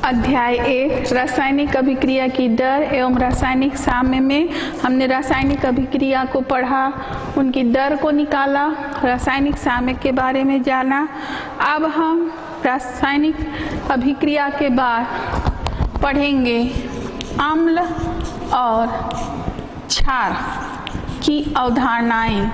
अध्याय 1 रासायनिक अभिक्रिया की दर एवं रासायनिक साम्य में हमने रासायनिक अभिक्रिया को पढ़ा, उनकी दर को निकाला, रासायनिक साम्य के बारे में जाना। अब हम रासायनिक अभिक्रिया के बाद पढ़ेंगे अम्ल और क्षार की अवधारणाएं।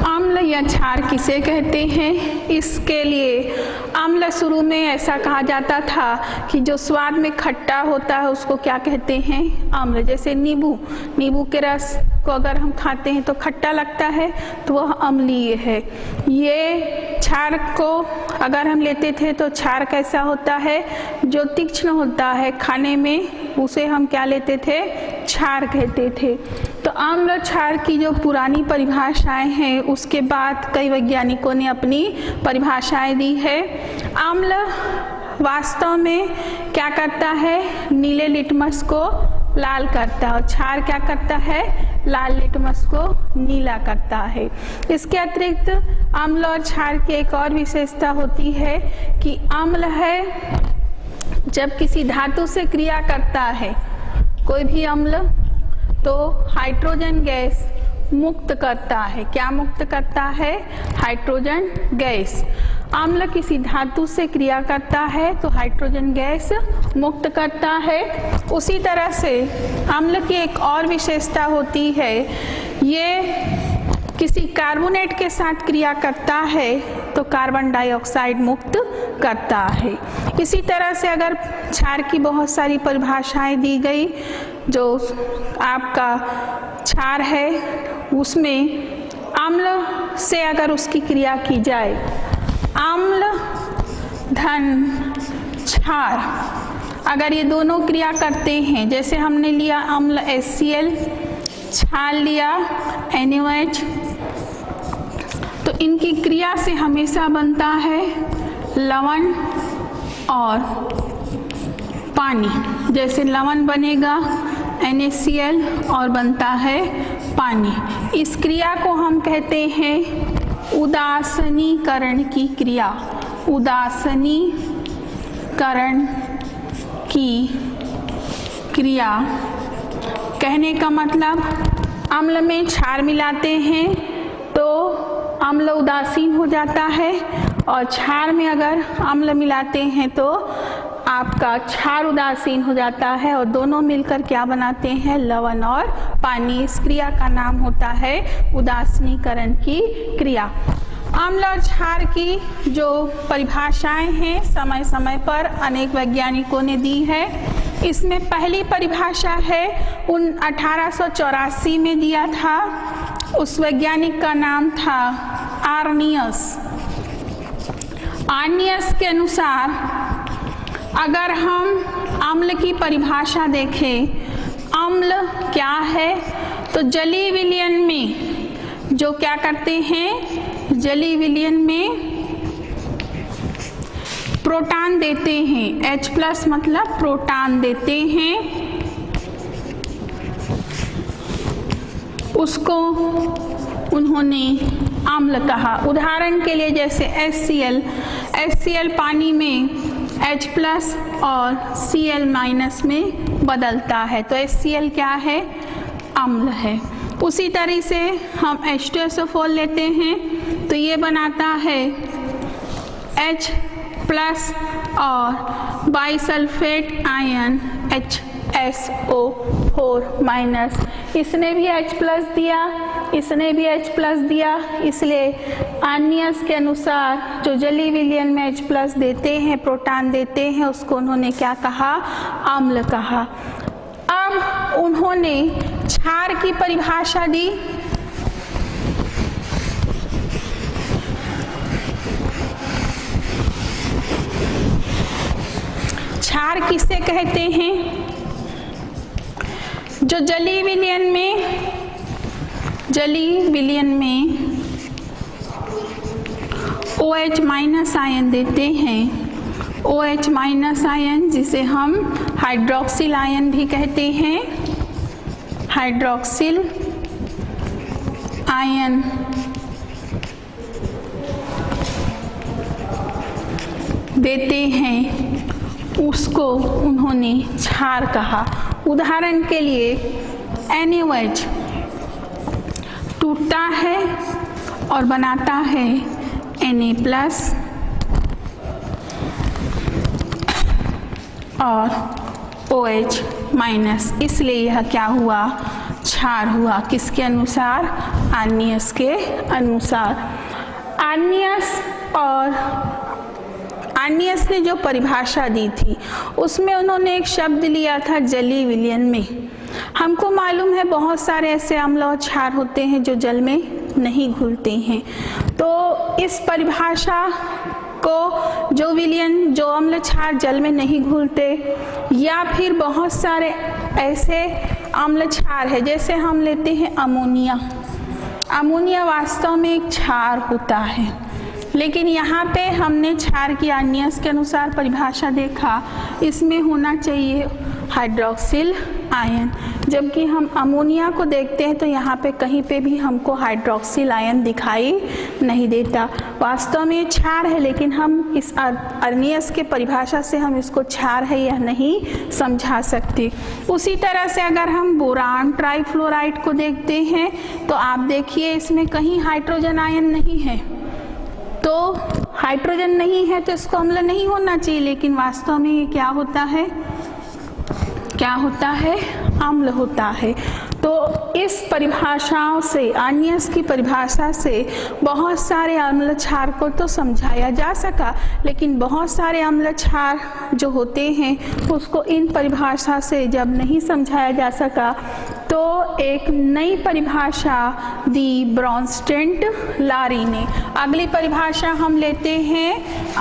अम्ल या क्षार किसे कहते हैं? इसके लिए अम्ल शुरू में ऐसा कहा जाता था कि जो स्वाद में खट्टा होता है उसको क्या कहते हैं? अम्ल। जैसे नींबू के रस को अगर हम खाते हैं तो खट्टा लगता है तो वह अम्लीय है। ये क्षार को अगर हम लेते थे तो क्षार कैसा होता है? जो तीक्ष्ण होता है खाने में, उसे हम क्या लेते थे? क्षार कहते थे। तो अम्ल क्षार की जो पुरानी परिभाषाएं हैं उसके बाद कई वैज्ञानिकों ने अपनी परिभाषाएं दी है। अम्ल वास्तव में क्या करता है? नीले लिटमस को लाल करता है और क्षार क्या करता है? लाल लिटमस को नीला करता है। इसके अतिरिक्त अम्ल और क्षार की एक और विशेषता होती है कि अम्ल है जब किसी धातु से क्रिया करता है कोई भी अम्ल तो हाइड्रोजन गैस मुक्त करता है। क्या मुक्त करता है? Hydrogen gas. अम्ल किसी धातु से क्रिया करता है तो हाइड्रोजन गैस मुक्त करता है। उसी तरह से अम्ल की एक और विशेषता होती है, ये किसी कार्बोनेट के साथ क्रिया करता है तो कार्बन डाइऑक्साइड मुक्त करता है। इसी तरह से अगर क्षार की बहुत सारी परिभाषाएं दी गई, जो आपका क्षार है उसमें अम्ल से अगर उसकी क्रिया की जाए, अम्ल धन क्षार, अगर ये दोनों क्रिया करते हैं, जैसे हमने लिया अम्ल HCl, क्षार लिया NaOH, तो इनकी क्रिया से हमेशा बनता है लवण और पानी। जैसे लवण बनेगा NaCl और बनता है पानी। इस क्रिया को हम कहते हैं उदासीनीकरण की क्रिया। उदासीनीकरण की क्रिया कहने का मतलब अम्ल में क्षार मिलाते हैं तो अम्ल उदासीन हो जाता है और क्षार में अगर अम्ल मिलाते हैं तो आपका क्षार उदासीन हो जाता है और दोनों मिलकर क्या बनाते हैं? लवण और पानी। इस क्रिया का नाम होता है उदासीनीकरण की क्रिया। अम्ल और क्षार की जो परिभाषाएं हैं समय समय पर अनेक वैज्ञानिकों ने दी है। इसमें पहली परिभाषा है 1884 में दिया था, उस वैज्ञानिक का नाम था आर्नियस। आर्नियस के अनुसार अगर हम अम्ल की परिभाषा देखें, अम्ल क्या है? तो जलीय विलयन में जो क्या करते हैं? जलीय विलयन में प्रोटॉन देते हैं, H+ मतलब प्रोटॉन देते हैं, उसको उन्होंने अम्ल कहा। उदाहरण के लिए जैसे HCl पानी में H+ और Cl- में बदलता है तो HCl क्या है? अम्ल है। उसी तरह से हम H2SO4 लेते हैं तो ये बनाता है H+ और बाइसल्फेट आयन HSO4-। इसने भी H+ दिया, इसने भी H+ दिया, इसलिए आर्नियस के अनुसार जो जलीय विलयन में H+ देते हैं, प्रोटॉन देते हैं, उसको उन्होंने क्या कहा? अम्ल कहा। अब उन्होंने क्षार की परिभाषा दी। क्षार किसे कहते हैं? जो जलीय विलयन में OH- आयन देते हैं, OH- आयन जिसे हम हाइड्रोक्सिल आयन भी कहते हैं, हाइड्रोक्सिल आयन देते हैं उसको उन्होंने क्षार कहा। उदाहरण के लिए NaOH टूटता है और बनाता है Na+ और OH-, इसलिए यह क्या हुआ, क्षार हुआ। किसके अनुसार, आर्नियस के अनुसार। आर्नियस ने जो परिभाषा दी थी उसमें उन्होंने एक शब्द लिया था जलीय विलयन में। हमको मालूम है बहुत सारे ऐसे अम्ल और क्षार होते हैं जो जल में नहीं घुलते हैं, तो इस परिभाषा को जो विलयन, जो अम्ल क्षार जल में नहीं घुलते, या फिर बहुत सारे ऐसे अम्ल क्षार है, जैसे हम लेते हैं अमोनिया। अमोनिया वास्तव में एक क्षार होता है, लेकिन यहाँ पे हमने क्षार की आर्नियस के अनुसार परिभाषा देखा, इसमें होना चाहिए हाइड्रोक्सिल आयन, जबकि हम अमोनिया को देखते हैं तो यहाँ पे कहीं पे भी हमको हाइड्रोक्सिल आयन दिखाई नहीं देता। वास्तव में क्षार है, लेकिन हम इस आर्नियस के परिभाषा से हम इसको क्षार है या नहीं समझा सकते। उसी तरह से अगर हम बोरान ट्राइफ्लोराइड को देखते हैं तो आप देखिए इसमें कहीं हाइड्रोजन आयन नहीं है, तो हाइड्रोजन नहीं है तो इसको अम्ल नहीं होना चाहिए, लेकिन वास्तव में ये क्या होता है, क्या होता है, अम्ल होता है। तो इस परिभाषाओं से, आर्नियस की परिभाषा से बहुत सारे अम्ल क्षार को तो समझाया जा सका, लेकिन बहुत सारे अम्ल क्षार जो होते हैं उसको इन परिभाषा से जब नहीं समझाया जा सका तो एक नई परिभाषा दी ब्रॉन्स्टेड-लारी ने। अगली परिभाषा हम लेते हैं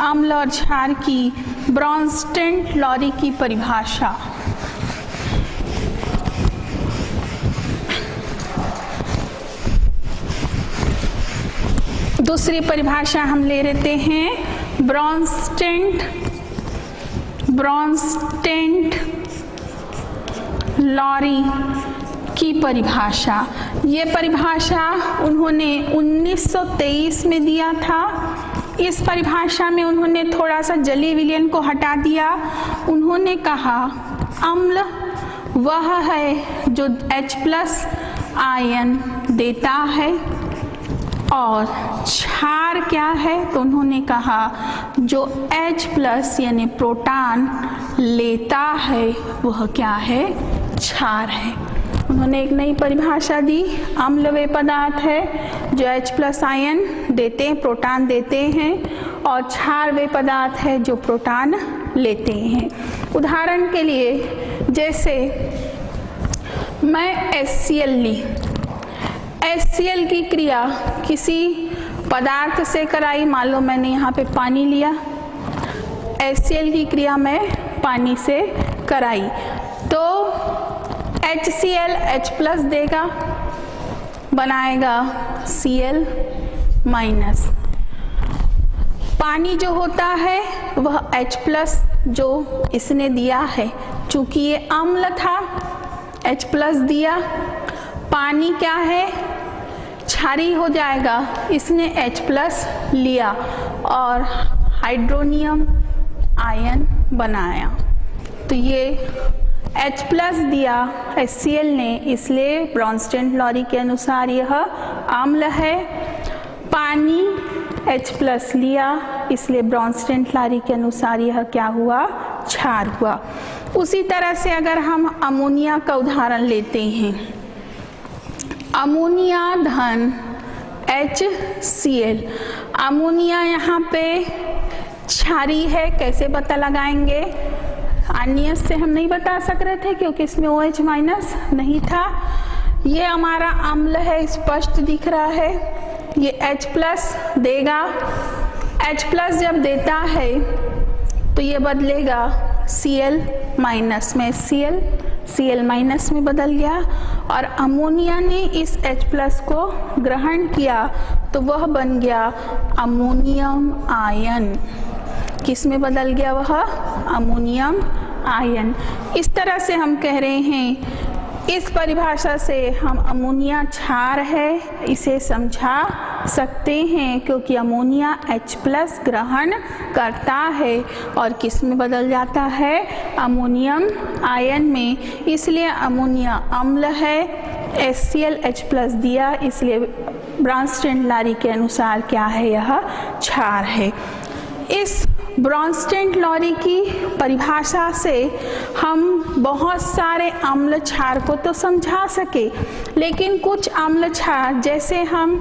अम्ल और क्षार की, ब्रॉन्स्टेड-लारी की परिभाषा। दूसरी परिभाषा हम ले लेते हैं ब्रॉन्स्टेड-लारी की परिभाषा। ये परिभाषा उन्होंने 1923 में दिया था। इस परिभाषा में उन्होंने थोड़ा सा जलीय विलयन को हटा दिया। उन्होंने कहा अम्ल वह है जो H+ आयन देता है, और क्षार क्या है, तो उन्होंने कहा जो H+ यानी प्रोटॉन लेता है वह क्या है, क्षार है। उन्होंने एक नई परिभाषा दी, अम्ल वे पदार्थ है जो H+ आयन देते हैं, प्रोटॉन देते हैं, और क्षार वे पदार्थ है जो प्रोटॉन लेते हैं। उदाहरण के लिए जैसे मैं HCl ली, HCl की क्रिया किसी पदार्थ से कराई, मान लो मैंने यहाँ पे पानी लिया, HCl की क्रिया मैं पानी से कराई, तो HCl H+ देगा, बनाएगा Cl-। पानी जो होता है वह H+ जो इसने दिया है, चूंकि ये अम्ल था H+ दिया, पानी क्या है, क्षारीय हो जाएगा, इसने H+ लिया और हाइड्रोनियम आयन बनाया, तो ये H+ दिया HCl ने, इसलिए ब्रॉन्स्टेड-लारी के अनुसार यह अम्ल है। पानी H+ लिया, इसलिए ब्रॉन्स्टेड-लारी के अनुसार यह क्या हुआ, क्षार हुआ। उसी तरह से अगर हम अमोनिया का उदाहरण लेते हैं, अमोनिया धन HCl, अमोनिया यहाँ पे क्षारीय है, कैसे पता लगाएंगे, आर्नियस से हम नहीं बता सक रहे थे क्योंकि इसमें OH- नहीं था। ये हमारा अम्ल है, स्पष्ट दिख रहा है, ये H+ देगा, H+ जब देता है तो ये बदलेगा Cl- में, Cl- में बदल गया, और अमोनिया ने इस H+ को ग्रहण किया तो वह बन गया अमोनियम आयन। किस में बदल गया वह, अमोनियम आयन। इस तरह से हम कह रहे हैं इस परिभाषा से हम अमोनिया क्षार है इसे समझा सकते हैं, क्योंकि अमोनिया H+ ग्रहण करता है और किस में बदल जाता है, अमोनियम आयन में, इसलिए अमोनिया अम्ल है। HCl दिया, इसलिए ब्रॉन्स्टेड-लॉरी के अनुसार क्या है, यह क्षार है। इस ब्रॉन्स्टेड-लॉरी की परिभाषा से हम बहुत सारे अम्ल क्षार को तो समझा सके, लेकिन कुछ अम्ल क्षार जैसे हम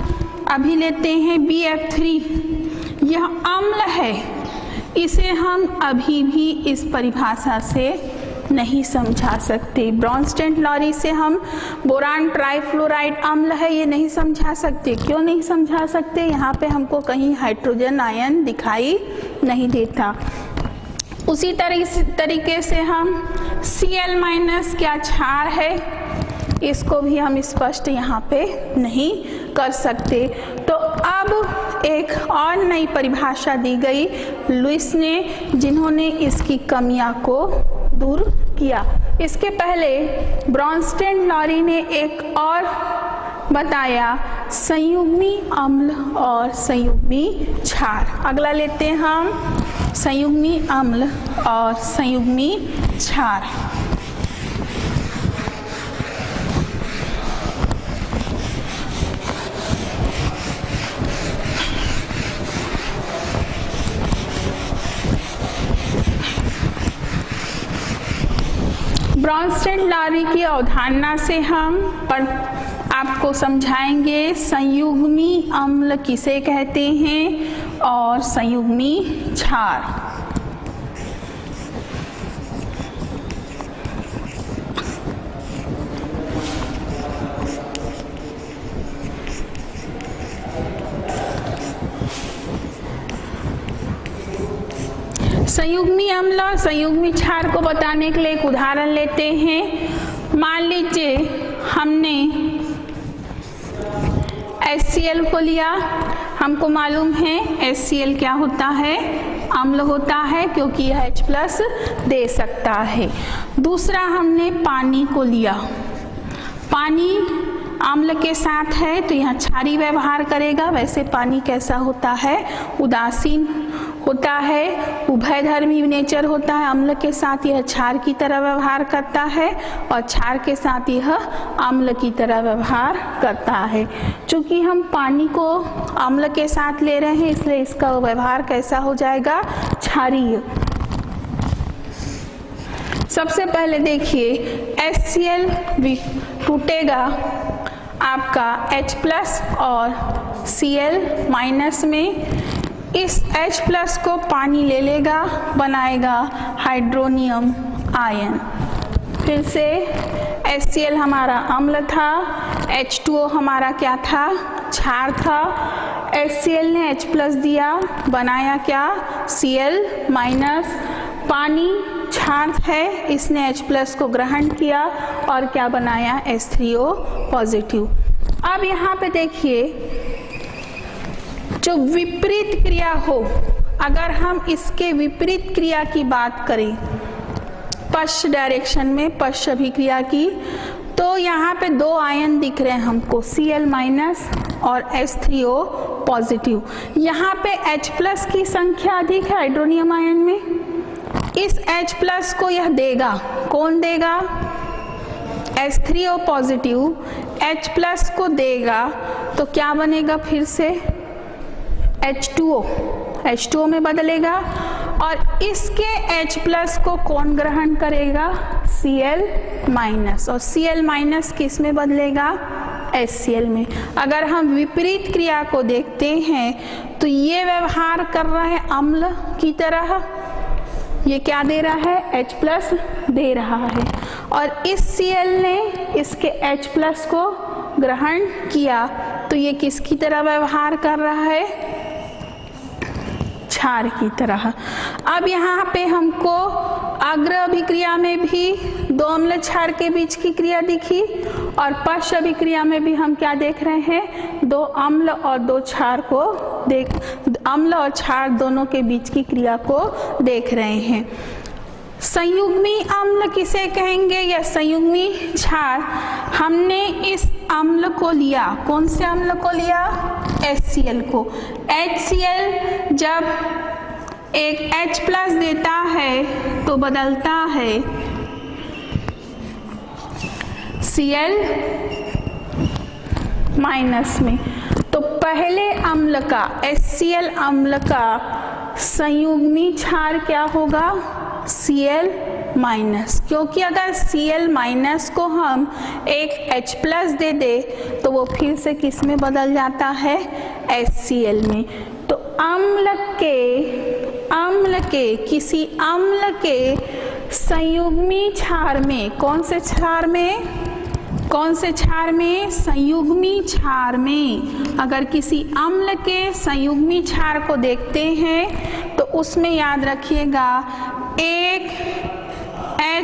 अभी लेते हैं BF3, यह अम्ल है, इसे हम अभी भी इस परिभाषा से नहीं समझा सकते। ब्रॉन्स्टेड-लॉरी से हम बोरान ट्राइफ्लोराइड अम्ल है ये नहीं समझा सकते। क्यों नहीं समझा सकते, यहाँ पे हमको कहीं हाइड्रोजन आयन दिखाई नहीं देता। उसी तरीके से हम Cl- क्या क्षार है, इसको भी हम स्पष्ट यहाँ पे नहीं कर सकते। तो अब एक और नई परिभाषा दी गई लुईस ने, जिन्होंने इसकी कमियां को दूर किया। इसके पहले ब्रॉन्स्टेड-लॉरी ने एक और बताया, संयुग्मी अम्ल और संयुग्मी क्षार। अगला लेते हैं हम संयुग्मी अम्ल और संयुग्मी क्षार। ब्रॉन्स्टेड-लॉरी की अवधारणा से हम आपको समझाएंगे संयुग्मी अम्ल किसे कहते हैं और संयुग्मी क्षार। संयुग्मी अम्ल और संयुग्मी क्षार को बताने के लिए एक उदाहरण लेते हैं। मान लीजिए हमने HCl को लिया, हमको मालूम है HCl क्या होता है, अम्ल होता है, क्योंकि यह H+ दे सकता है। दूसरा हमने पानी को लिया, पानी अम्ल के साथ है तो यहाँ क्षारीय व्यवहार करेगा। वैसे पानी कैसा होता है, उदासीन होता है, उभयधर्मी नेचर होता है। अम्ल के साथ यह क्षार की तरह व्यवहार करता है और क्षार के साथ यह अम्ल की तरह व्यवहार करता है। चूंकि हम पानी को अम्ल के साथ ले रहे हैं, इसलिए इसका व्यवहार कैसा हो जाएगा, क्षारीय। सबसे पहले देखिए HCl टूटेगा आपका H+ और Cl- में, इस H+ को पानी ले लेगा, बनाएगा हाइड्रोनियम आयन। फिर से HCl हमारा अम्ल था, H2O हमारा क्या था, क्षार था। HCl ने H+ दिया, बनाया क्या, Cl-, पानी क्षार है, इसने H+ को ग्रहण किया और क्या बनाया, H3O+। अब यहाँ पे देखिए, जो विपरीत क्रिया हो, अगर हम इसके विपरीत क्रिया की बात करें, पश्च डायरेक्शन में पश्च अभिक्रिया की, तो यहाँ पे दो आयन दिख रहे हैं हमको, Cl- और H3O+। यहाँ पे H+ की संख्या अधिक है हाइड्रोनियम आयन में, इस H+ को यह देगा, कौन देगा, H3O+, H+ को देगा तो क्या बनेगा, फिर से H2O में बदलेगा और इसके H+ को कौन ग्रहण करेगा, Cl- और Cl- किस में बदलेगा, HCl में। अगर हम विपरीत क्रिया को देखते हैं तो ये व्यवहार कर रहा है अम्ल की तरह, ये क्या दे रहा है, H+ दे रहा है, और इस Cl ने इसके H+ को ग्रहण किया तो ये किसकी तरह व्यवहार कर रहा है, क्षार की तरह। अब यहाँ पे हमको अग्र अभिक्रिया में भी दो अम्ल क्षार के बीच की क्रिया दिखी और पश्च अभिक्रिया में भी हम क्या देख रहे हैं, दो अम्ल और दो क्षार को अम्ल और क्षार दोनों के बीच की क्रिया को देख रहे हैं। संयुग्मी अम्ल किसे कहेंगे या संयुग्मी क्षार। हमने इस अम्ल को लिया, कौन से अम्ल को लिया? HCl को। HCl जब एक H+ देता है तो बदलता है Cl- में। तो पहले अम्ल का HCl अम्ल का संयुग्मी क्षार क्या होगा? Cl-, क्योंकि अगर Cl- को हम एक H+ दे दे तो वो फिर से किस में बदल जाता है? HCl में। तो किसी अम्ल के संयुग्मी क्षार में, कौन से क्षार में? संयुग्मी क्षार में। अगर किसी अम्ल के संयुग्मी क्षार को देखते हैं तो उसमें याद रखिएगा एक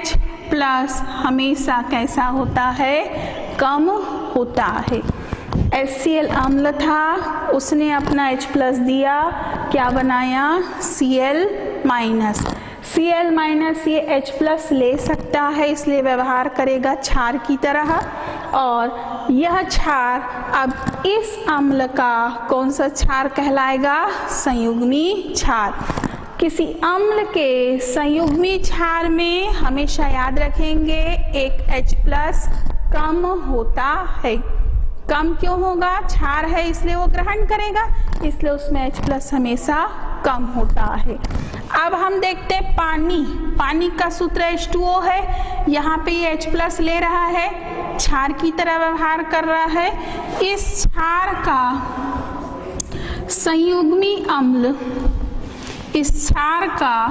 H+ हमेशा कैसा होता है? कम होता है। HCl अम्ल था, उसने अपना H+ दिया, क्या बनाया? Cl-। Cl- ये H+ ले सकता है, इसलिए व्यवहार करेगा क्षार की तरह, और यह क्षार अब इस अम्ल का कौन सा क्षार कहलाएगा? संयुग्मी क्षार। किसी अम्ल के संयुग्मी क्षार में हमेशा याद रखेंगे एक H+ कम होता है। कम क्यों होगा? क्षार है इसलिए वो ग्रहण करेगा, इसलिए उसमें H+ हमेशा कम होता है। अब हम देखते हैं पानी का सूत्र H2O है, यहाँ पे ये H+ ले रहा है, क्षार की तरह व्यवहार कर रहा है। इस क्षार का संयुग्मी अम्ल, इस क्षार का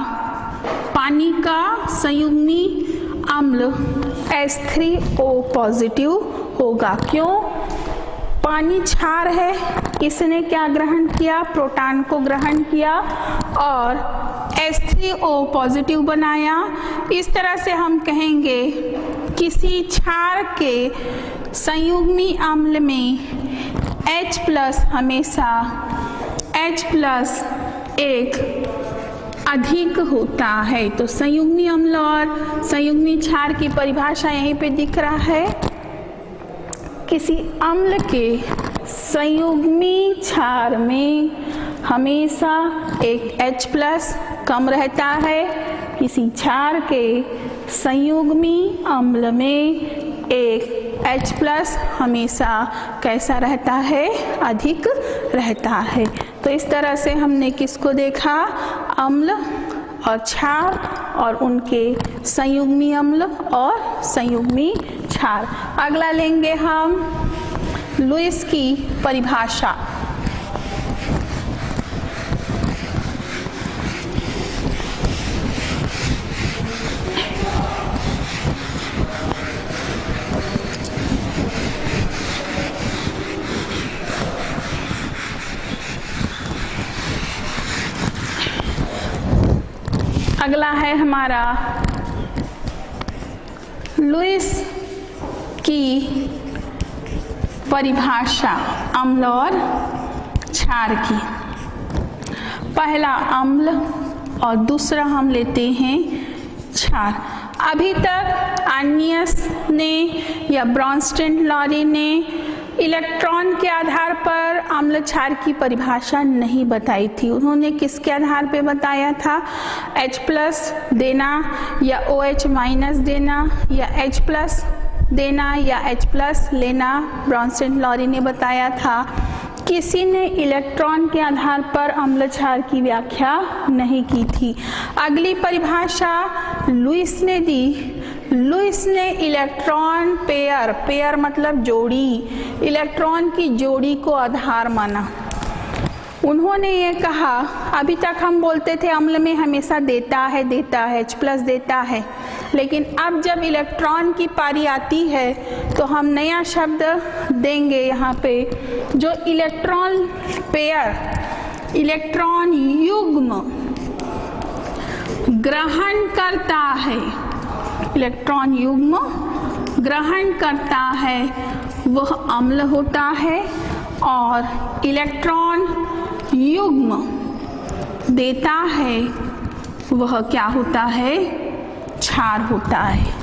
पानी का संयुग्मी अम्ल H3O+ होगा। क्यों? पानी क्षार है, इसने क्या ग्रहण किया? प्रोटॉन को ग्रहण किया और H3O+ बनाया। इस तरह से हम कहेंगे किसी क्षार के संयुग्मी अम्ल में H+ हमेशा H+ एक अधिक होता है। तो संयुग्मी अम्ल और संयुग्मी क्षार की परिभाषा यहीं पे दिख रहा है। किसी अम्ल के संयुग्मी क्षार में हमेशा एक H+ कम रहता है, किसी क्षार के संयुग्मी अम्ल में एक H+ हमेशा कैसा रहता है? अधिक रहता है। तो इस तरह से हमने किसको देखा? अम्ल और क्षार और उनके संयुग्मी अम्ल और संयुग्मी क्षार। अगला लेंगे हम लुईस की परिभाषा। अगला है हमारा लुईस की परिभाषा अम्ल और क्षार की। पहला अम्ल और दूसरा हम लेते हैं क्षार। अभी तक आर्नियस ने या ब्रॉन्स्टेन-लॉरी ने इलेक्ट्रॉन के आधार पर अम्ल क्षार की परिभाषा नहीं बताई थी। उन्होंने किसके आधार पर बताया था? H+ देना या OH- देना या H+ देना या H+ लेना, ब्रॉन्स्टेन-लॉरी ने बताया था। किसी ने इलेक्ट्रॉन के आधार पर अम्ल क्षार की व्याख्या नहीं की थी। अगली परिभाषा लुईस ने दी। लुईस ने इलेक्ट्रॉन पेयर मतलब जोड़ी, इलेक्ट्रॉन की जोड़ी को आधार माना। उन्होंने ये कहा, अभी तक हम बोलते थे अम्ल में हमेशा देता है H+ देता है, लेकिन अब जब इलेक्ट्रॉन की पारी आती है तो हम नया शब्द देंगे यहाँ पे, जो इलेक्ट्रॉन पेयर, इलेक्ट्रॉन युग्म ग्रहण करता है, इलेक्ट्रॉन युग्म ग्रहण करता है वह अम्ल होता है, और इलेक्ट्रॉन युग्म देता है वह क्या होता है? क्षार होता है।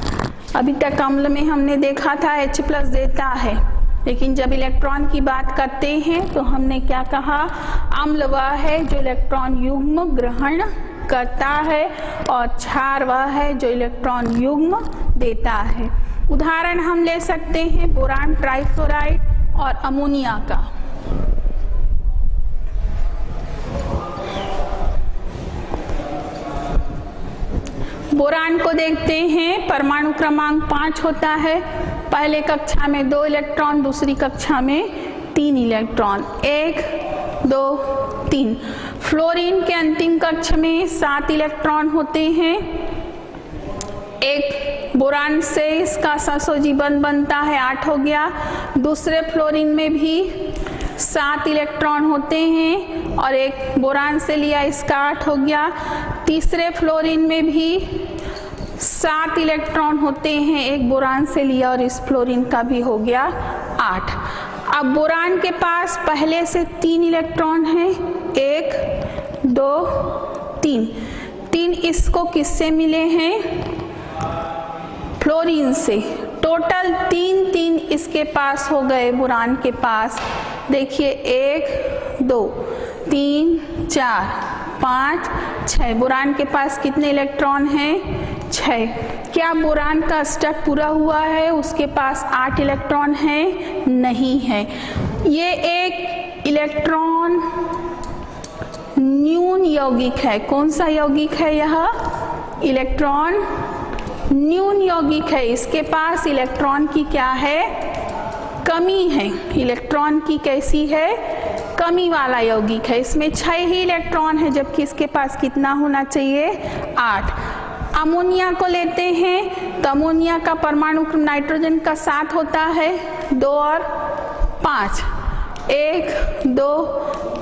अभी तक अम्ल में हमने देखा था H+ देता है, लेकिन जब इलेक्ट्रॉन की बात करते हैं तो हमने क्या कहा, अम्ल वह है जो इलेक्ट्रॉन युग्म ग्रहण करता है और क्षार वह है जो इलेक्ट्रॉन युग्म देता है। उदाहरण हम ले सकते हैं बोरान ट्राइफ्लोराइड और अमोनिया का। बोरान को देखते हैं, परमाणु क्रमांक 5 होता है, पहले कक्षा में 2 इलेक्ट्रॉन, दूसरी कक्षा में 3 इलेक्ट्रॉन, 1 2 3। फ्लोरीन के अंतिम कक्ष में 7 इलेक्ट्रॉन होते हैं। एक बोरान से इसका सहसंयोजी बंध बनता है, 8 हो गया। दूसरे फ्लोरीन में भी 7 इलेक्ट्रॉन होते हैं और एक बोरान से लिया, इसका 8 हो गया। तीसरे फ्लोरीन में भी 7 इलेक्ट्रॉन होते हैं, एक बोरान से लिया और इस फ्लोरीन का भी हो गया 8। अब बोरान के पास पहले से 3 इलेक्ट्रॉन हैं, 1 2 3। 3 इसको किससे मिले हैं, फ्लोरीन से। टोटल 3 इसके पास हो गए बोरान के पास। देखिए 1 2 3 4 5 6। बोरान के पास कितने इलेक्ट्रॉन हैं, 6। क्या बोरान का अष्टक पूरा हुआ है, उसके पास 8 इलेक्ट्रॉन हैं, नहीं है। ये एक इलेक्ट्रॉन न्यून यौगिक है। कौन सा यौगिक है यह, इलेक्ट्रॉन न्यून यौगिक है। इसके पास इलेक्ट्रॉन की क्या है, कमी है। इलेक्ट्रॉन की कैसी है, कमी वाला यौगिक है। इसमें 6 ही इलेक्ट्रॉन है, जबकि इसके पास कितना होना चाहिए, 8। अमोनिया को लेते हैं तो अमोनिया का परमाणु क्रम नाइट्रोजन का 7 होता है, 2 और 5। 1 2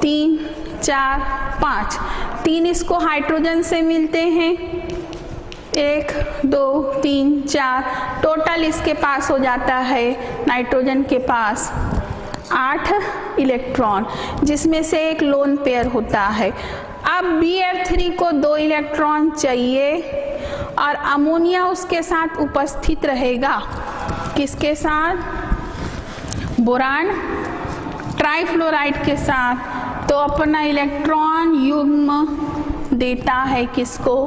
3 4 5। 3 इसको हाइड्रोजन से मिलते हैं, 1 2 3 4। टोटल इसके पास हो जाता है नाइट्रोजन के पास 8 इलेक्ट्रॉन, जिसमें से एक लोन पेयर होता है। अब Bf3 को 2 इलेक्ट्रॉन चाहिए और अमोनिया उसके साथ उपस्थित रहेगा। किसके साथ, बोरान ट्राइफ्लोराइड के साथ। तो अपना इलेक्ट्रॉन युग्म देता है किसको,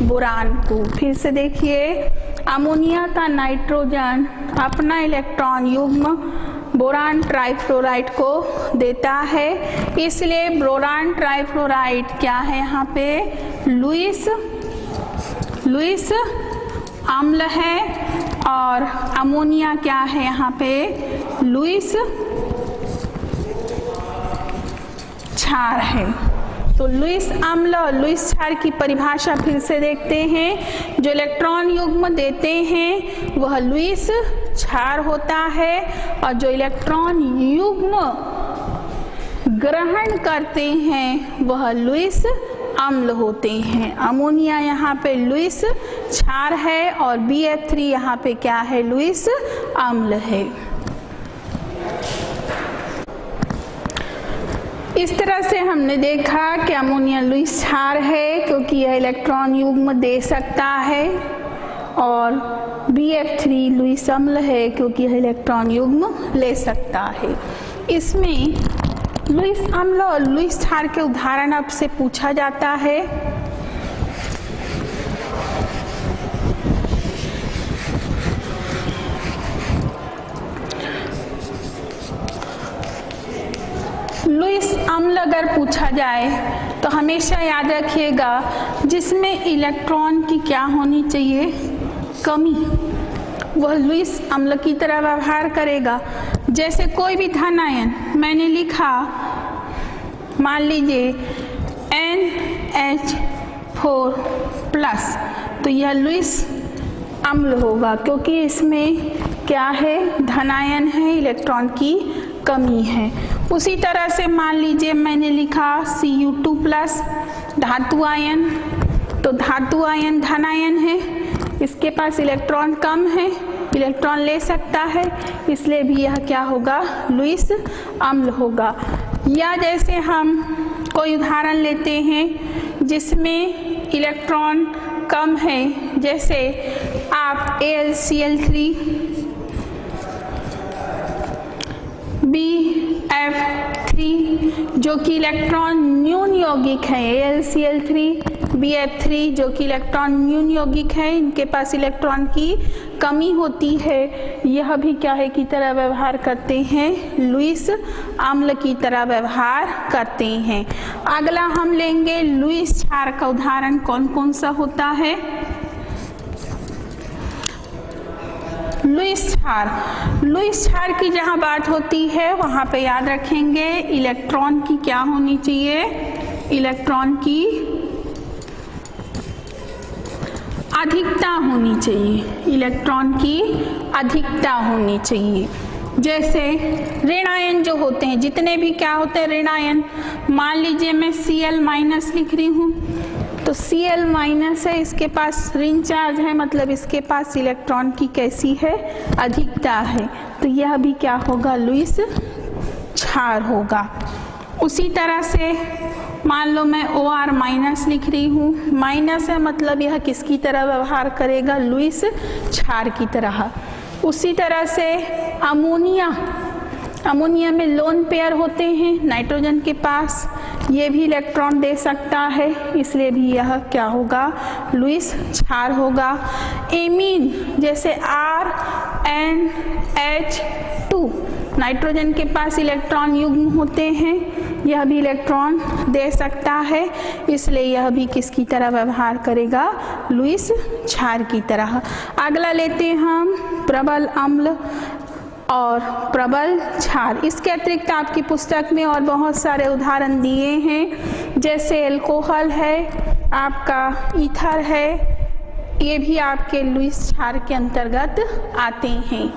बोरान को। फिर से देखिए, अमोनिया का नाइट्रोजन अपना इलेक्ट्रॉन युग्म बोरान ट्राइफ्लोराइड को देता है, इसलिए बोरान ट्राइफ्लोराइड क्या है यहाँ पे, लुईस अम्ल है और अमोनिया क्या है यहाँ पे, लुईस क्षार है। तो लुईस अम्ल और लुईस क्षार की परिभाषा फिर से देखते हैं। जो इलेक्ट्रॉन युग्म देते हैं वह लुईस क्षार होता है और जो इलेक्ट्रॉन युग्म ग्रहण करते हैं वह लुईस अम्ल होते हैं। अमोनिया यहाँ पे लुईस क्षार है और Bf3 यहाँ पे क्या है, लुईस अम्ल है। इस तरह से हमने देखा कि अमोनिया लुईस क्षार है क्योंकि यह इलेक्ट्रॉन युग्म दे सकता है, और Bf3 लुईस अम्ल है क्योंकि यह इलेक्ट्रॉन युग्म ले सकता है। इसमें लुईस अम्ल और लुईस क्षार के उदाहरण अब से पूछा जाता है। लुईस अम्ल अगर पूछा जाए तो हमेशा याद रखिएगा जिसमें इलेक्ट्रॉन की क्या होनी चाहिए, कमी, वह लुईस अम्ल की तरह व्यवहार करेगा। जैसे कोई भी धन आयन मैंने लिखा, मान लीजिए NH4+, तो यह लुईस अम्ल होगा क्योंकि इसमें क्या है, धन आयन है, इलेक्ट्रॉन की कमी है। उसी तरह से मान लीजिए मैंने लिखा Cu2+, धातु आयन, तो धातु आयन धन आयन है, इसके पास इलेक्ट्रॉन कम है, इलेक्ट्रॉन ले सकता है, इसलिए भी यह क्या होगा, लुईस अम्ल होगा। या जैसे हम कोई उदाहरण लेते हैं जिसमें इलेक्ट्रॉन कम है, जैसे आप AlCl3 BF3 जो कि इलेक्ट्रॉन न्यून यौगिक है, AlCl3 BF3 जो कि इलेक्ट्रॉन न्यून यौगिक है, इनके पास इलेक्ट्रॉन की कमी होती है, यह भी क्या है की तरह व्यवहार करते हैं, लुईस अम्ल की तरह व्यवहार करते हैं। अगला हम लेंगे लुईस क्षार का उदाहरण कौन कौन सा होता है। लुईस क्षार की जहाँ बात होती है वहाँ पे याद रखेंगे इलेक्ट्रॉन की क्या होनी चाहिए, इलेक्ट्रॉन की अधिकता होनी चाहिए, इलेक्ट्रॉन की अधिकता होनी चाहिए। जैसे ऋण आयन जो होते हैं, जितने भी क्या होते हैं ऋण आयन, मान लीजिए मैं Cl- लिख रही हूँ, तो Cl- है, इसके पास ऋण चार्ज है, मतलब इसके पास इलेक्ट्रॉन की कैसी है, अधिकता है, तो यह भी क्या होगा, लुईस क्षार होगा। उसी तरह से मान लो मैं OR- लिख रही हूँ, माइनस है मतलब यह किसकी तरह व्यवहार करेगा, लुईस क्षार की तरह। उसी तरह से अमोनिया में लोन पेयर होते हैं नाइट्रोजन के पास, ये भी इलेक्ट्रॉन दे सकता है, इसलिए भी यह क्या होगा, लुईस क्षार होगा। एमीन जैसे RNH2 नाइट्रोजन के पास इलेक्ट्रॉन युग्म होते हैं, यह भी इलेक्ट्रॉन दे सकता है, इसलिए यह भी किसकी तरह व्यवहार करेगा, लुईस क्षार की तरह। अगला लेते हैं हम प्रबल अम्ल और प्रबल क्षार। इसके अतिरिक्त आपकी पुस्तक में और बहुत सारे उदाहरण दिए हैं, जैसे अल्कोहल है, आपका ईथर है, ये भी आपके लुईस क्षार के अंतर्गत आते हैं।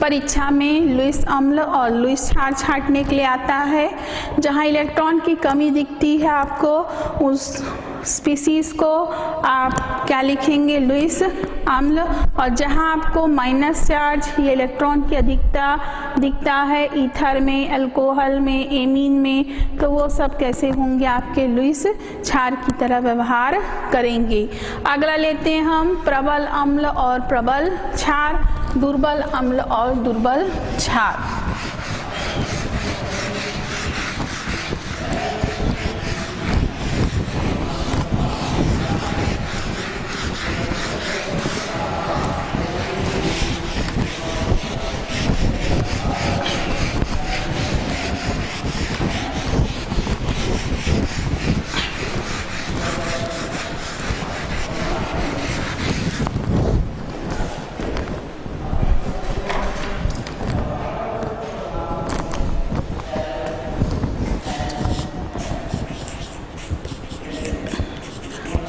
परीक्षा में लुईस अम्ल और लुईस क्षार छांटने के लिए आता है, जहाँ इलेक्ट्रॉन की कमी दिखती है आपको, उस स्पीसीज को आप क्या लिखेंगे, लुईस अम्ल। और जहाँ आपको माइनस चार्ज ये इलेक्ट्रॉन की अधिकता दिखता है, ईथर में, अल्कोहल में, एमीन में, तो वो सब कैसे होंगे, आपके लुईस क्षार की तरह व्यवहार करेंगे। अगला लेते हैं हम प्रबल अम्ल और प्रबल क्षार, दुर्बल अम्ल और दुर्बल क्षार।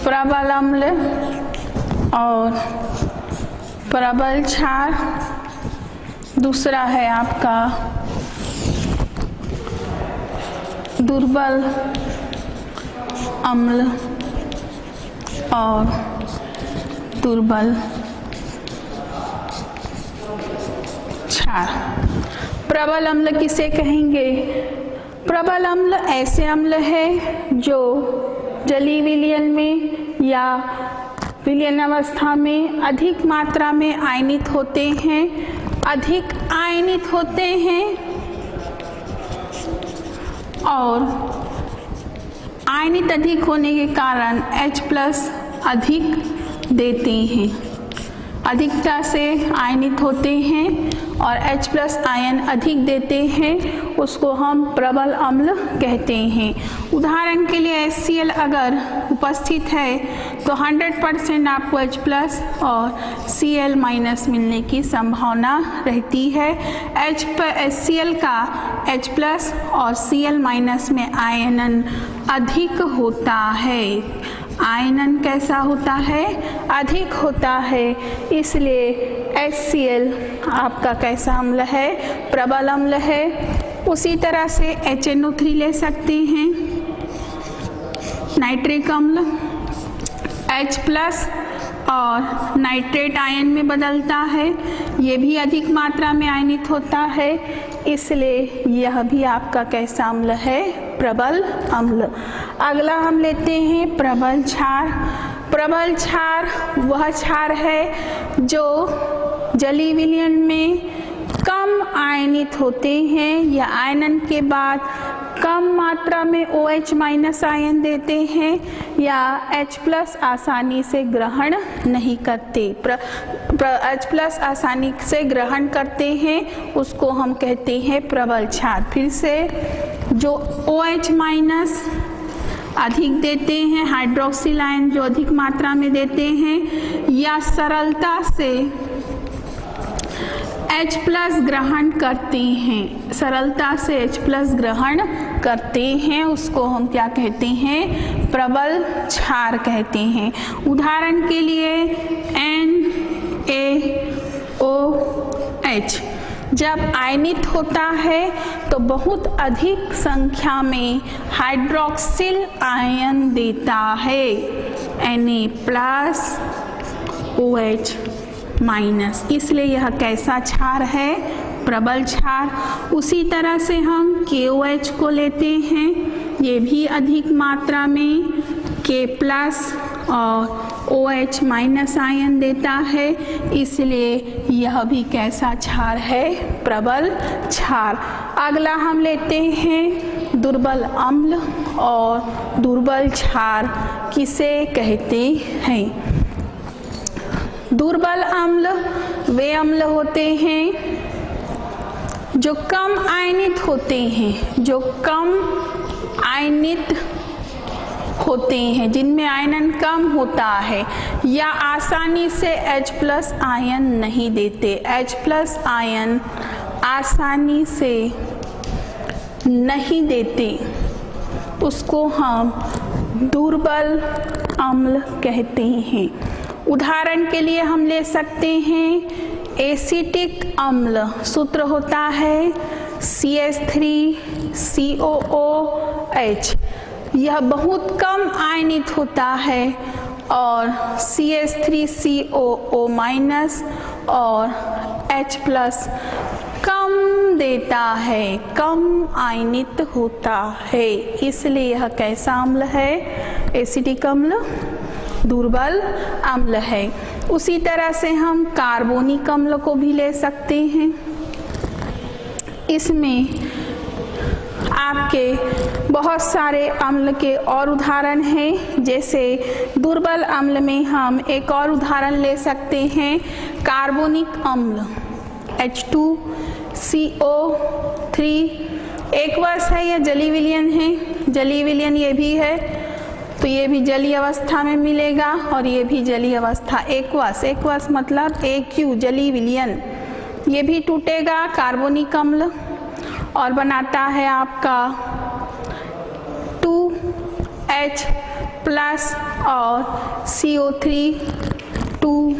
प्रबल अम्ल और प्रबल क्षार, दूसरा है आपका दुर्बल अम्ल और दुर्बल क्षार। प्रबल अम्ल किसे कहेंगे, प्रबल अम्ल ऐसे अम्ल है जो जलीय विलयन में या विलयन अवस्था में अधिक मात्रा में आयनित होते हैं, अधिक आयनित होते हैं और आयनित अधिक होने के कारण H+ अधिक देते हैं, अधिकता से आयनित होते हैं और H+ आयन अधिक देते हैं, उसको हम प्रबल अम्ल कहते हैं। उदाहरण के लिए HCl अगर उपस्थित है तो 100% आपको H+ और Cl- मिलने की संभावना रहती है। HCl का H+ और Cl- में आयनन अधिक होता है, आयनन कैसा होता है, अधिक होता है, इसलिए HCl आपका कैसा अम्ल है, प्रबल अम्ल है। उसी तरह से HNO3 ले सकते हैं, नाइट्रिक अम्ल H+ और नाइट्रेट आयन में बदलता है, ये भी अधिक मात्रा में आयनित होता है, इसलिए यह भी आपका कैसा अम्ल है, प्रबल अम्ल। अगला हम लेते हैं प्रबल क्षार। प्रबल क्षार वह क्षार है जो जलीय विलयन में कम आयनित होते हैं या आयनन के बाद कम मात्रा में OH माइनस आयन देते हैं या H प्लस आसानी से ग्रहण नहीं करते। H प्लस आसानी से ग्रहण करते हैं उसको हम कहते हैं प्रबल क्षार। फिर से जो OH माइनस अधिक देते हैं, हाइड्रोक्सिल आयन जो अधिक मात्रा में देते हैं या सरलता से H प्लस ग्रहण करते हैं, सरलता से H प्लस ग्रहण करते हैं, उसको हम क्या कहते हैं? प्रबल क्षार कहते हैं। उदाहरण के लिए NaOH जब आयनित होता है तो बहुत अधिक संख्या में हाइड्रोक्सिल आयन देता है, Na प्लस OH माइनस, इसलिए यह कैसा क्षार है? प्रबल क्षार। उसी तरह से हम KOH को लेते हैं, ये भी अधिक मात्रा में K प्लस और OH माइनस आयन देता है, इसलिए यह भी कैसा क्षार है? प्रबल क्षार। अगला हम लेते हैं दुर्बल अम्ल, और दुर्बल क्षार किसे कहते हैं? दुर्बल अम्ल वे अम्ल होते हैं जो कम आयनित होते हैं, जो कम आयनित होते हैं, जिनमें आयनन कम होता है या आसानी से H प्लस आयन नहीं देते। H प्लस आयन आसानी से नहीं देते, उसको हम दुर्बल अम्ल कहते हैं। उदाहरण के लिए हम ले सकते हैं एसिटिक अम्ल, सूत्र होता है CH3COOH, यह बहुत कम आयनित होता है और CH3COO माइनस और H प्लस कम देता है, कम आयनित होता है, इसलिए यह कैसा अम्ल है? एसिटिक अम्ल, दुर्बल अम्ल है। उसी तरह से हम कार्बोनिक अम्ल को भी ले सकते हैं। इसमें आपके बहुत सारे अम्ल के और उदाहरण हैं, जैसे दुर्बल अम्ल में हम एक और उदाहरण ले सकते हैं कार्बोनिक अम्ल H2CO3, एक्वस है या जलीय विलयन है? जलीय विलयन ये भी है, तो ये भी जलीय अवस्था में मिलेगा और ये भी जलीय अवस्था। एक्वस, एक्वस मतलब AQ जलीय विलयन, ये भी टूटेगा कार्बोनिक अम्ल और बनाता है आपका 2H प्लस और CO3 2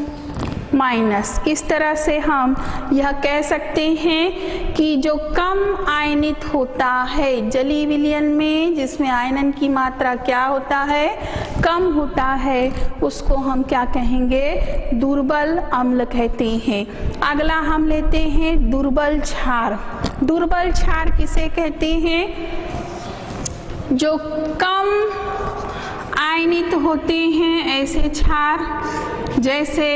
माइनस। इस तरह से हम यह कह सकते हैं कि जो कम आयनित होता है जलीय विलयन में, जिसमें आयनन की मात्रा क्या होता है? कम होता है, उसको हम क्या कहेंगे? दुर्बल अम्ल कहते हैं। अगला हम लेते हैं दुर्बल क्षार। दुर्बल क्षार किसे कहते हैं? जो कम आयनित होते हैं ऐसे क्षार, जैसे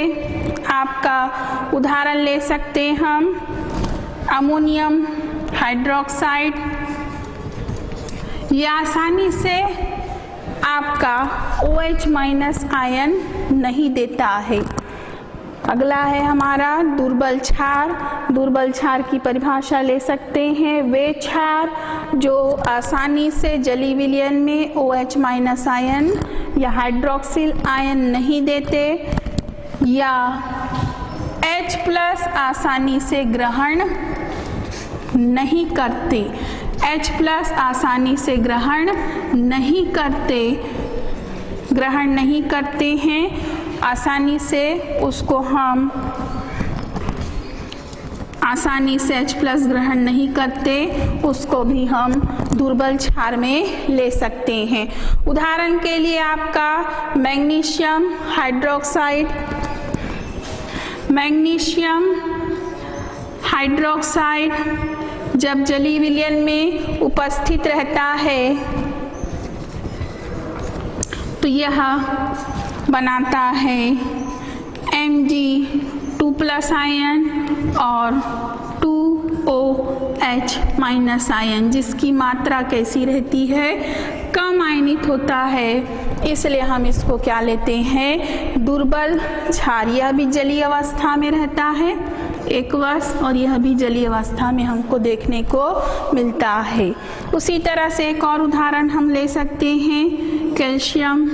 आपका उदाहरण ले सकते हैं हम अमोनियम हाइड्रोक्साइड, यह आसानी से आपका OH माइनस आयन नहीं देता है। अगला है हमारा दुर्बल क्षार। दुर्बल क्षार की परिभाषा ले सकते हैं वे क्षार जो आसानी से जलीय विलयन में OH माइनस आयन या हाइड्रोक्सिल आयन नहीं देते या H प्लस आसानी से ग्रहण नहीं करते। H प्लस आसानी से ग्रहण नहीं करते हैं, आसानी से उसको हम आसानी से H प्लस ग्रहण नहीं करते, उसको भी हम दुर्बल क्षार में ले सकते हैं। उदाहरण के लिए आपका मैग्नीशियम हाइड्रोक्साइड, मैग्नीशियम हाइड्रोक्साइड जब जलीय विलयन में उपस्थित रहता है तो यह बनाता है Mg2+ आयन और 2OH- आयन, जिसकी मात्रा कैसी रहती है, कम आयनित होता है। इसलिए हम इसको क्या लेते हैं, दुर्बल क्षार। यह भी जलीय अवस्था में रहता है एक्वस, और यह भी जलीय अवस्था में हमको देखने को मिलता है। उसी तरह से एक और उदाहरण हम ले सकते हैं, कैल्शियम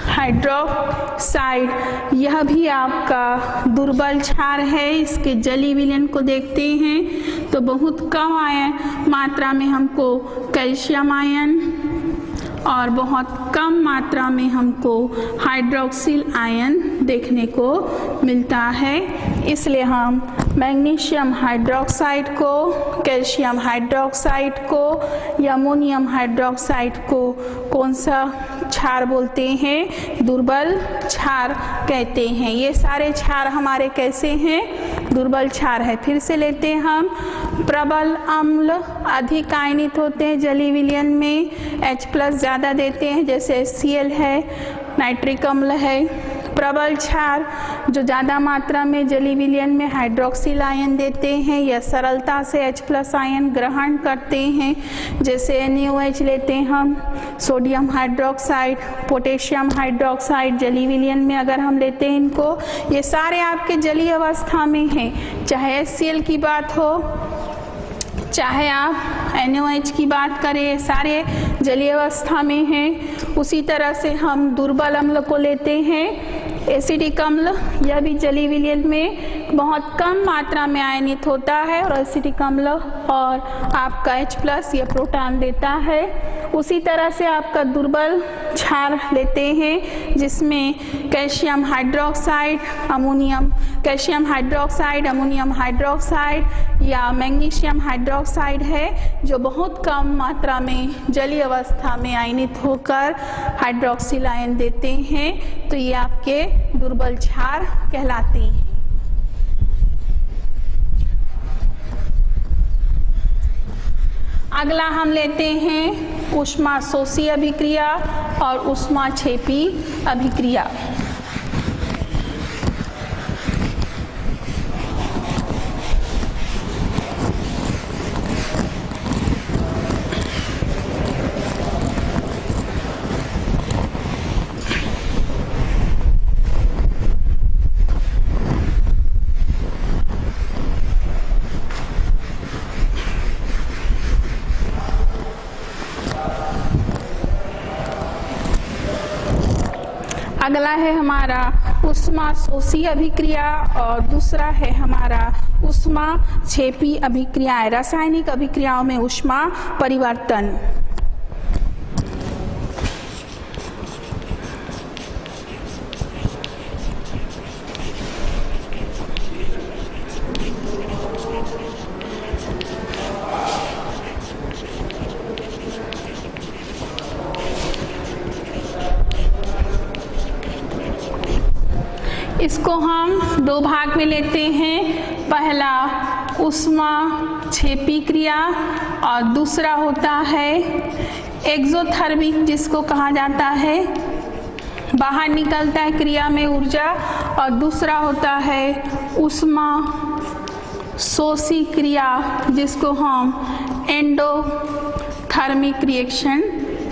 हाइड्रोक्साइड। यह भी आपका दुर्बल क्षार है। इसके जलीय विलयन को देखते हैं तो बहुत कम मात्रा में हमको कैल्शियम आयन और बहुत कम मात्रा में हमको हाइड्रोक्सिल आयन देखने को मिलता है। इसलिए हम मैग्नीशियम हाइड्रोक्साइड को, कैल्शियम हाइड्रोक्साइड को या अमोनियम हाइड्रोक्साइड को कौन सा क्षार बोलते हैं, दुर्बल क्षार कहते हैं। ये सारे क्षार हमारे कैसे हैं, दुर्बल क्षार है। फिर से लेते हैं हम, प्रबल अम्ल अधिक आयनित होते हैं जलीय विलयन में, H+ ज़्यादा देते हैं, जैसे HCl है, नाइट्रिक अम्ल है। प्रबल क्षार जो ज़्यादा मात्रा में जलीय विलयन में हाइड्रोक्सिल आयन देते हैं या सरलता से H+ आयन ग्रहण करते हैं, जैसे NaOH लेते हैं हम, सोडियम हाइड्रोक्साइड, पोटेशियम हाइड्रोक्साइड जलीय विलयन में अगर हम लेते हैं इनको, ये सारे आपके जलीय अवस्था में हैं। चाहे HCl की बात हो, चाहे आप NaOH की बात करें, सारे जलीय अवस्था में हैं। उसी तरह से हम दुर्बल अम्ल को लेते हैं, एसिडिक अम्ल। यह भी जलीय विलयन में बहुत कम मात्रा में आयनित होता है और एसिडिक अम्ल और आपका H+ यह प्रोटॉन देता है। उसी तरह से आपका दुर्बल क्षार लेते हैं, जिसमें calcium hydroxide, calcium hydroxide, ammonium hydroxide या मैग्नीशियम हाइड्रोक्साइड है, जो बहुत कम मात्रा में जलीय अवस्था में आयनित होकर हाइड्रोक्सिल आयन देते हैं। तो ये आपके दुर्बल क्षार कहलाते हैं। अगला हम लेते हैं ऊष्माशोषी अभिक्रिया और ऊष्माक्षेपी अभिक्रिया। अगला है हमारा ऊष्माशोषी अभिक्रिया और दूसरा है हमारा ऊष्माक्षेपी अभिक्रियाएं, रासायनिक अभिक्रियाओं में ऊष्मा परिवर्तन। इसको हम दो भाग में लेते हैं। पहला ऊष्माक्षेपी क्रिया और दूसरा होता है एक्सोथर्मिक, जिसको कहा जाता है बाहर निकलता है क्रिया में ऊर्जा, और दूसरा होता है ऊष्माशोषी क्रिया, जिसको हम एंडोथर्मिक रिएक्शन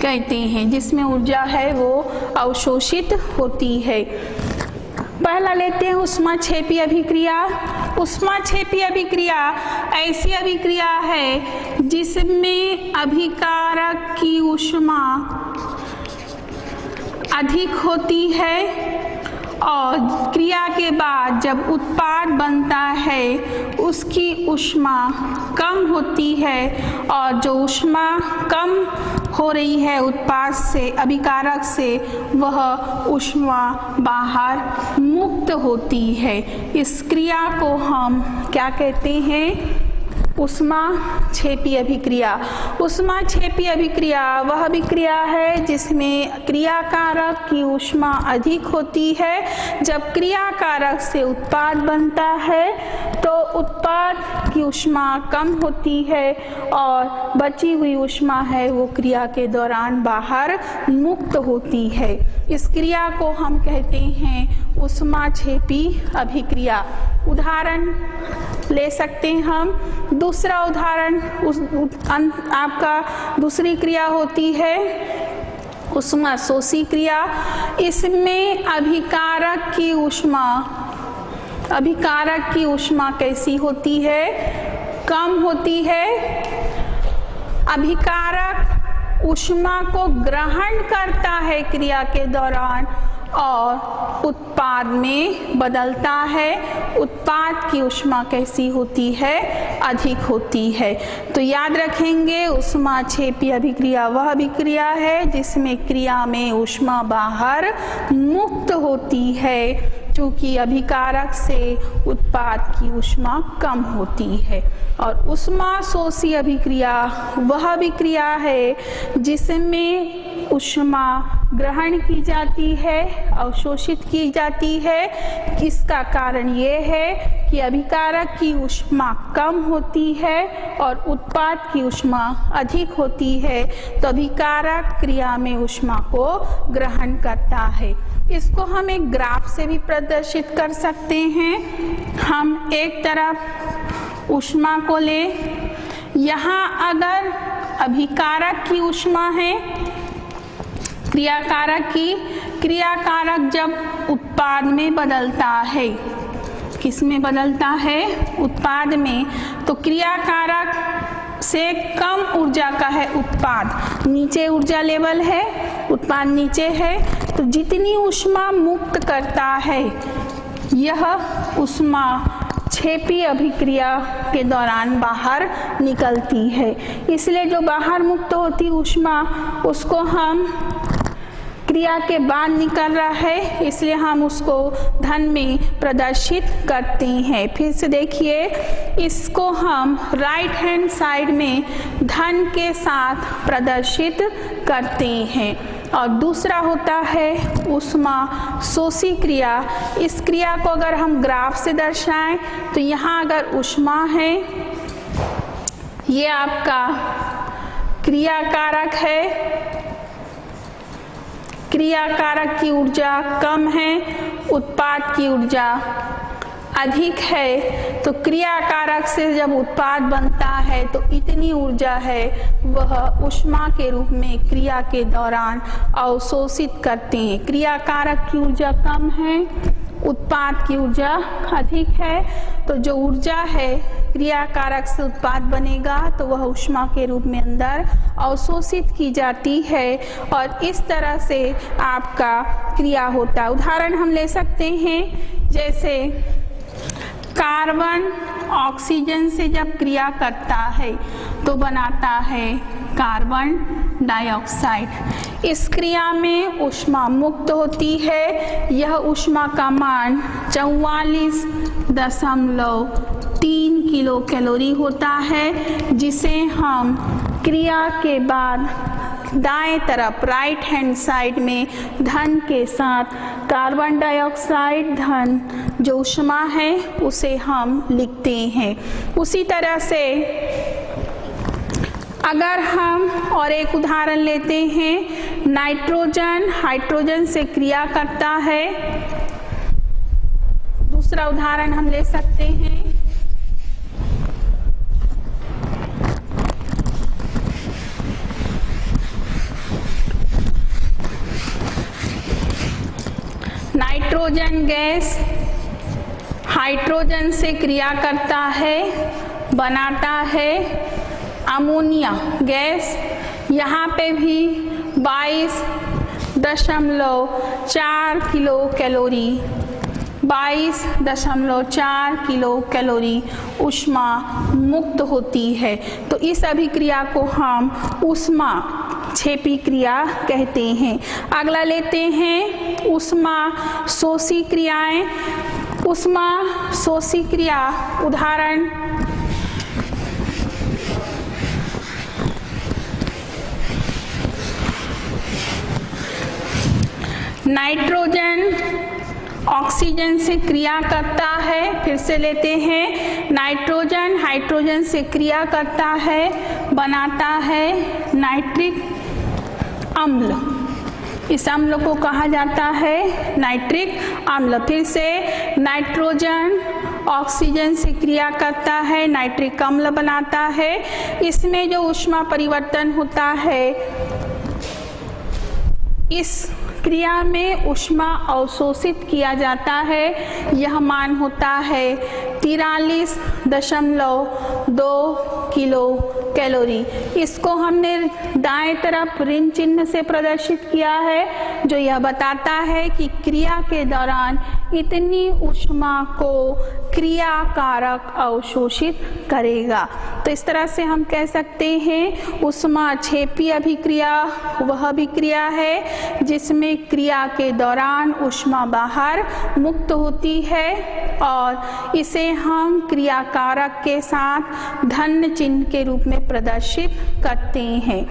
कहते हैं, जिसमें ऊर्जा है वो अवशोषित होती है। पहला लेते हैं ऊष्माक्षेपी अभिक्रिया। ऊष्माक्षेपी अभिक्रिया ऐसी अभिक्रिया है जिसमें अभिकारक की ऊष्मा अधिक होती है और क्रिया के बाद जब उत्पाद बनता है उसकी ऊष्मा कम होती है, और जो ऊष्मा कम हो रही है उत्पाद से, अभिकारक से, वह ऊष्मा बाहर मुक्त होती है। इस क्रिया को हम क्या कहते हैं, ऊष्माक्षेपी अभिक्रिया। ऊष्माक्षेपी अभिक्रिया वह अभिक्रिया है जिसमें क्रियाकारक की ऊष्मा अधिक होती है। जब क्रियाकारक से उत्पाद बनता है तो उत्पाद की ऊष्मा कम होती है और बची हुई ऊष्मा है वो क्रिया के दौरान बाहर मुक्त होती है। इस क्रिया को हम कहते हैं ऊष्माक्षेपी अभिक्रिया। उदाहरण ले सकते हैं हम। दूसरा उदाहरण आपका दूसरी क्रिया होती है ऊष्माशोषी क्रिया। इसमें अभिकारक की ऊष्मा कैसी होती है? कम होती है। अभिकारक ऊष्मा को ग्रहण करता है क्रिया के दौरान और उत्पाद में बदलता है। उत्पाद की ऊष्मा कैसी होती है? अधिक होती है। तो याद रखेंगे ऊष्माक्षेपी अभिक्रिया वह अभिक्रिया है जिसमें क्रिया में ऊष्मा बाहर मुक्त होती है, क्योंकि अभिकारक से उत्पाद की ऊष्मा कम होती है। और ऊष्माशोषी अभिक्रिया वह अभिक्रिया है जिसमें ऊष्मा ग्रहण की जाती है, अवशोषित की जाती है। इसका कारण ये है कि अभिकारक की ऊष्मा कम होती है और उत्पाद की ऊष्मा अधिक होती है, तो अभिकारक क्रिया में ऊष्मा को ग्रहण करता है। इसको हम एक ग्राफ से भी प्रदर्शित कर सकते हैं। हम एक तरफ ऊष्मा को ले, यहाँ अगर अभिकारक की ऊष्मा है, क्रियाकारक जब उत्पाद में बदलता है, किस में बदलता है? उत्पाद में। तो क्रियाकारक से कम ऊर्जा का है उत्पाद, नीचे ऊर्जा लेवल है, उत्पाद नीचे है, तो जितनी ऊष्मा मुक्त करता है यह ऊष्मा क्षेपी अभिक्रिया के दौरान बाहर निकलती है। इसलिए जो बाहर मुक्त होती ऊष्मा उसको हम क्रिया के बाद निकल रहा है, इसलिए हम उसको धन में प्रदर्शित करते हैं। फिर से देखिए, इसको हम राइट हैंड साइड में धन के साथ प्रदर्शित करते हैं। और दूसरा होता है ऊष्माशोषी क्रिया। इस क्रिया को अगर हम ग्राफ से दर्शाएं तो यहाँ अगर ऊष्मा है, ये आपका क्रियाकारक है, क्रियाकारक की ऊर्जा कम है, उत्पाद की ऊर्जा अधिक है, तो क्रियाकारक से जब उत्पाद बनता है तो इतनी ऊर्जा है वह ऊष्मा के रूप में क्रिया के दौरान अवशोषित करते हैं। क्रियाकारक की ऊर्जा कम है, उत्पाद की ऊर्जा अधिक है, तो जो ऊर्जा है क्रियाकारक से उत्पाद बनेगा तो वह ऊष्मा के रूप में अंदर अवशोषित की जाती है और इस तरह से आपका क्रिया होता है। उदाहरण हम ले सकते हैं, जैसे कार्बन ऑक्सीजन से जब क्रिया करता है तो बनाता है कार्बन डाइऑक्साइड। इस क्रिया में ऊष्मा मुक्त होती है। यह ऊष्मा का मान 44.3 किलो कैलोरी होता है, जिसे हम क्रिया के बाद दाएं तरफ राइट हैंड साइड में धन के साथ कार्बन डाइऑक्साइड धन जो ऊष्मा है उसे हम लिखते हैं। उसी तरह से अगर हम और एक उदाहरण लेते हैं, नाइट्रोजन हाइड्रोजन से क्रिया करता है। दूसरा उदाहरण हम ले सकते हैं, नाइट्रोजन गैस हाइड्रोजन से क्रिया करता है, बनाता है अमोनिया गैस। यहाँ पे भी 22.4 किलो कैलोरी 22.4 किलो कैलोरी ऊष्मा मुक्त होती है। तो इस अभिक्रिया को हम ऊष्मा क्षेपी क्रिया कहते हैं। अगला लेते हैं ऊष्माशोषी क्रियाएं। ऊष्माशोषी क्रिया उदाहरण नाइट्रोजन ऑक्सीजन से क्रिया करता है। फिर से लेते हैं, नाइट्रोजन हाइड्रोजन से क्रिया करता है, बनाता है नाइट्रिक अम्ल। इस अम्ल को कहा जाता है नाइट्रिक अम्ल। फिर से नाइट्रोजन ऑक्सीजन से क्रिया करता है, नाइट्रिक अम्ल बनाता है। इसमें जो ऊष्मा परिवर्तन होता है, इस क्रिया में ऊष्मा अवशोषित किया जाता है। यह मान होता है 43.2 किलो कैलोरी। इसको हमने दाएं तरफ ऋण चिन्ह से प्रदर्शित किया है, जो यह बताता है कि क्रिया के दौरान इतनी ऊष्मा को क्रिया कारक अवशोषित करेगा। तो इस तरह से हम कह सकते हैं ऊष्माक्षेपी अभिक्रिया वह अभिक्रिया है जिसमें क्रिया के दौरान ऊष्मा बाहर मुक्त होती है और इसे हम क्रिया कारक के साथ धन चिन्ह के रूप में प्रदर्शित करते हैं।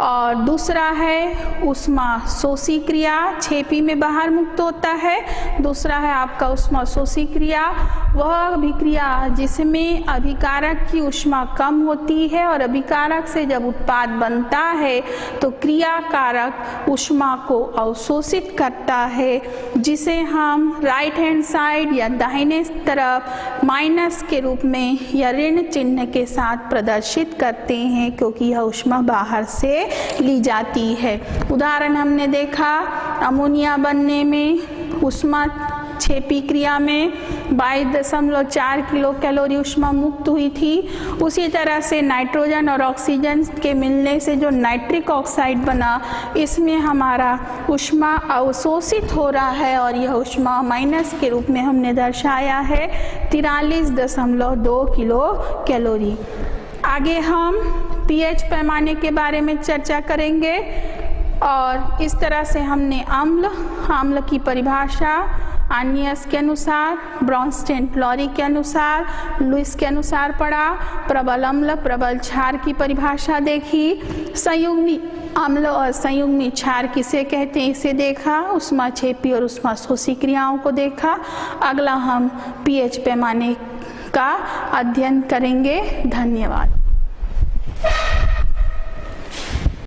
और दूसरा है ऊष्मा शोषी क्रिया, छेपी में बाहर मुक्त होता है। दूसरा है आपका ऊष्मा शोषी क्रिया, वह अभिक्रिया जिसमें अभिकारक की ऊष्मा कम होती है और अभिकारक से जब उत्पाद बनता है तो क्रिया कारक ऊष्मा को अवशोषित करता है, जिसे हम राइट हैंड साइड या दाहिने तरफ माइनस के रूप में या ऋण चिन्ह के साथ प्रदर्शित करते हैं, क्योंकि यह ऊष्मा बाहर से ली जाती है। उदाहरण हमने देखा अमोनिया बनने में ऊष्मा छेपी क्रिया में 22.4 किलो कैलोरी ऊष्मा मुक्त हुई थी। उसी तरह से नाइट्रोजन और ऑक्सीजन के मिलने से जो नाइट्रिक ऑक्साइड बना, इसमें हमारा ऊष्मा अवशोषित हो रहा है और यह ऊष्मा माइनस के रूप में हमने दर्शाया है 43.2 किलो कैलोरी। आगे हम पीएच पैमाने के बारे में चर्चा करेंगे और इस तरह से हमने अम्ल की परिभाषा आनियस के अनुसार, ब्रॉन्स्टेन फ्लोरी के अनुसार, लुईस के अनुसार पढ़ा। प्रबल अम्ल प्रबल क्षार की परिभाषा देखी। संयुग्मी अम्ल और संयुग्मी क्षार किसे कहते हैं इसे देखा। ऊष्माक्षेपी और ऊष्माशोषी क्रियाओं को देखा। अगला हम पीएच पैमाने का अध्ययन करेंगे। धन्यवाद।